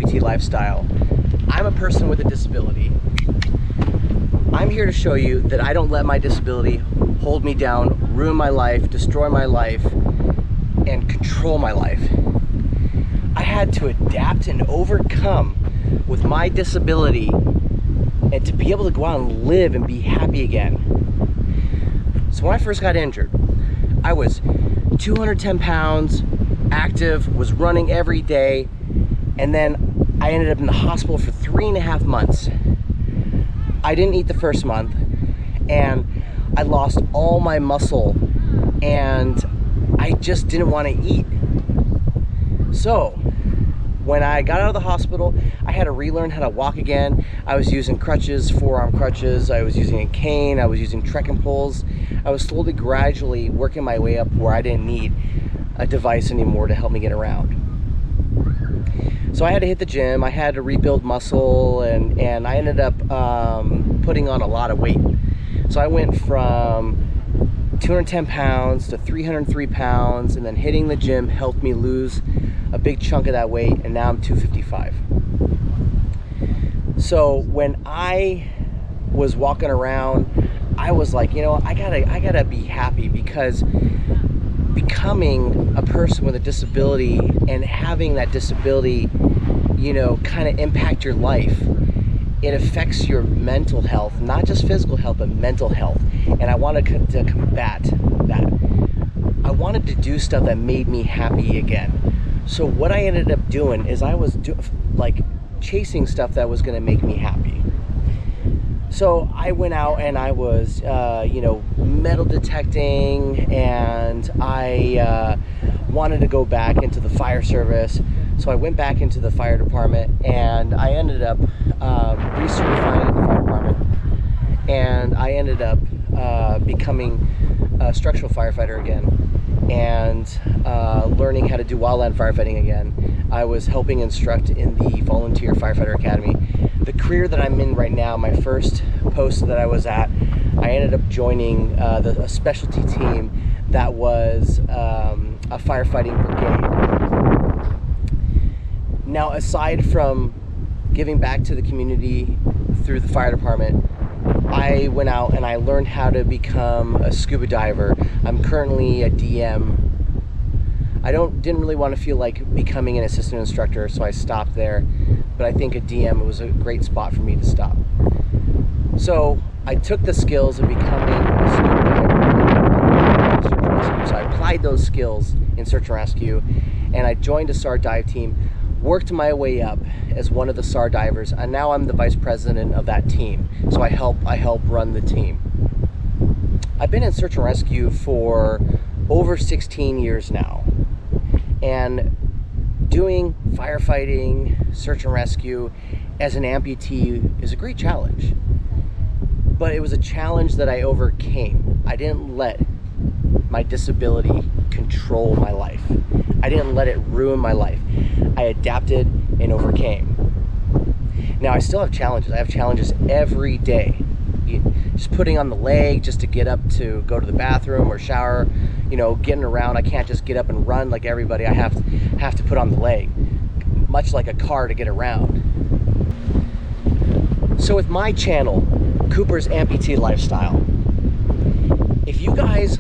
amputee lifestyle. I'm a person with a disability. I'm here to show you that I don't let my disability hold me down, ruin my life, destroy my life, and control my life. I had to adapt and overcome with my disability and to be able to go out and live and be happy again. So when I first got injured, I was 210 pounds, active, was running every day, and then I ended up in the hospital for 3.5 months. I didn't eat the first month, and I lost all my muscle, and I just didn't want to eat. So when I got out of the hospital, I had to relearn how to walk again. I was using crutches, forearm crutches. I was using a cane. I was using trekking poles. I was slowly, gradually working my way up where I didn't need a device anymore to help me get around. So I had to hit the gym. I had to rebuild muscle, and I ended up putting on a lot of weight. So I went from 210 pounds to 303 pounds, and then hitting the gym helped me lose a big chunk of that weight, and now I'm 255. So when I was walking around, I was like, you know, I gotta be happy, because becoming a person with a disability and having that disability, you know, kind of impact your life, it affects your mental health, not just physical health, but mental health. And I wanted to combat that. I wanted to do stuff that made me happy again. So what I ended up doing is I was chasing stuff that was going to make me happy. So I went out and I was, you know, metal detecting, and I wanted to go back into the fire service. So I went back into the fire department, and I ended up recertifying in the fire department, and I ended up becoming a structural firefighter again, and learning how to do wildland firefighting again. I was helping instruct in the Volunteer Firefighter Academy. The career that I'm in right now, my first post that I was at, I ended up joining a specialty team that was a firefighting brigade. Now, aside from giving back to the community through the fire department, I went out and I learned how to become a scuba diver. I'm currently a DM. I didn't really want to feel like becoming an assistant instructor, so I stopped there. But I think a DM was a great spot for me to stop. So I took the skills of becoming a scuba diver, search and rescue. So I applied those skills in search and rescue, and I joined a SAR dive team, worked my way up as one of the SAR divers, and now I'm the vice president of that team. So I help run the team. I've been in search and rescue for over 16 years now, and doing firefighting, search and rescue as an amputee is a great challenge. But it was a challenge that I overcame. I didn't let my disability control my life. I didn't let it ruin my life. I adapted and overcame. Now I still have challenges. I have challenges every day. Just putting on the leg just to get up to go to the bathroom or shower, you know, getting around. I can't just get up and run like everybody. I have to put on the leg, much like a car to get around. So with my channel, Cooper's Amputee Lifestyle, if you guys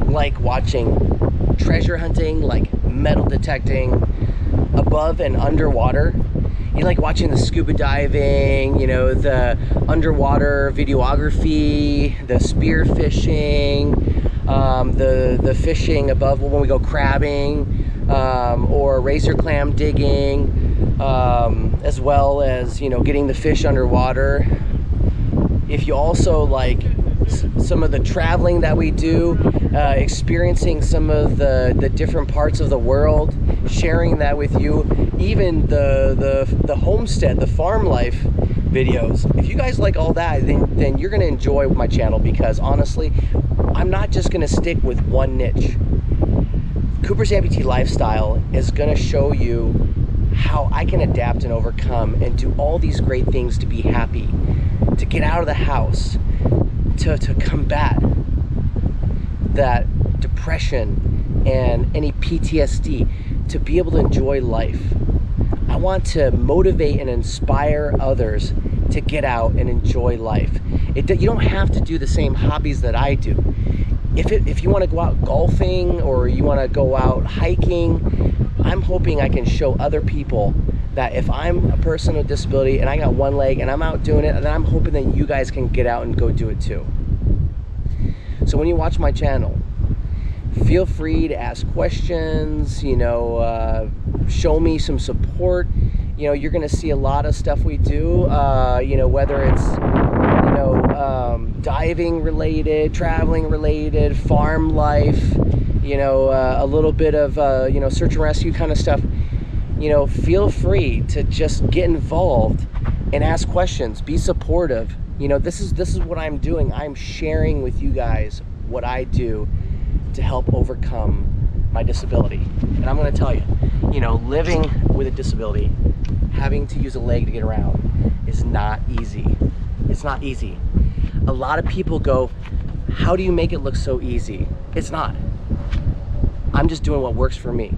like watching treasure hunting, like metal detecting above and underwater, you like watching the scuba diving, you know, the underwater videography, the spear fishing, the fishing above when we go crabbing, or razor clam digging, as well as, you know, getting the fish underwater. If you also like some of the traveling that we do, experiencing some of the different parts of the world, sharing that with you, even the homestead, the farm life videos. If you guys like all that, then you're gonna enjoy my channel, because honestly, I'm not just gonna stick with one niche. Cooper's Amputee Lifestyle is gonna show you how I can adapt and overcome and do all these great things to be happy, to get out of the house, to combat that depression and any PTSD, to be able to enjoy life. I want to motivate and inspire others to get out and enjoy life. You don't have to do the same hobbies that I do. If you want to go out golfing or you want to go out hiking, I'm hoping I can show other people that if I'm a person with disability and I got one leg and I'm out doing it, then I'm hoping that you guys can get out and go do it too. So when you watch my channel, feel free to ask questions, show me some support. You're gonna see a lot of stuff we do, whether it's diving related, traveling related, farm life, a little bit of search and rescue kind of stuff. Feel free to just get involved and ask questions, be supportive. This is what I'm doing. I'm sharing with you guys what I do to help overcome my disability. And I'm going to tell you, living with a disability, having to use a leg to get around is not easy. It's not easy. A lot of people go, how do you make it look so easy? It's not. I'm just doing what works for me.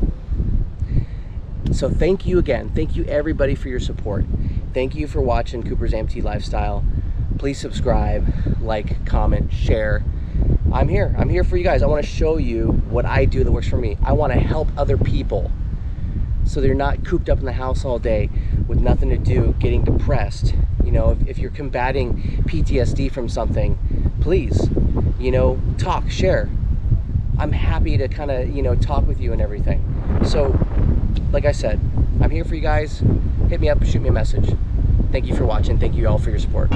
So thank you again. Thank you everybody for your support. Thank you for watching Cooper's Amputee Lifestyle. Please subscribe, like, comment, share. I'm here for you guys. I want to show you what I do that works for me. I want to help other people so they're not cooped up in the house all day with nothing to do, getting depressed. If you're combating PTSD from something, please, talk, share. I'm happy to kind of, talk with you and everything. So, like I said, I'm here for you guys. Hit me up, shoot me a message. Thank you for watching. Thank you all for your support.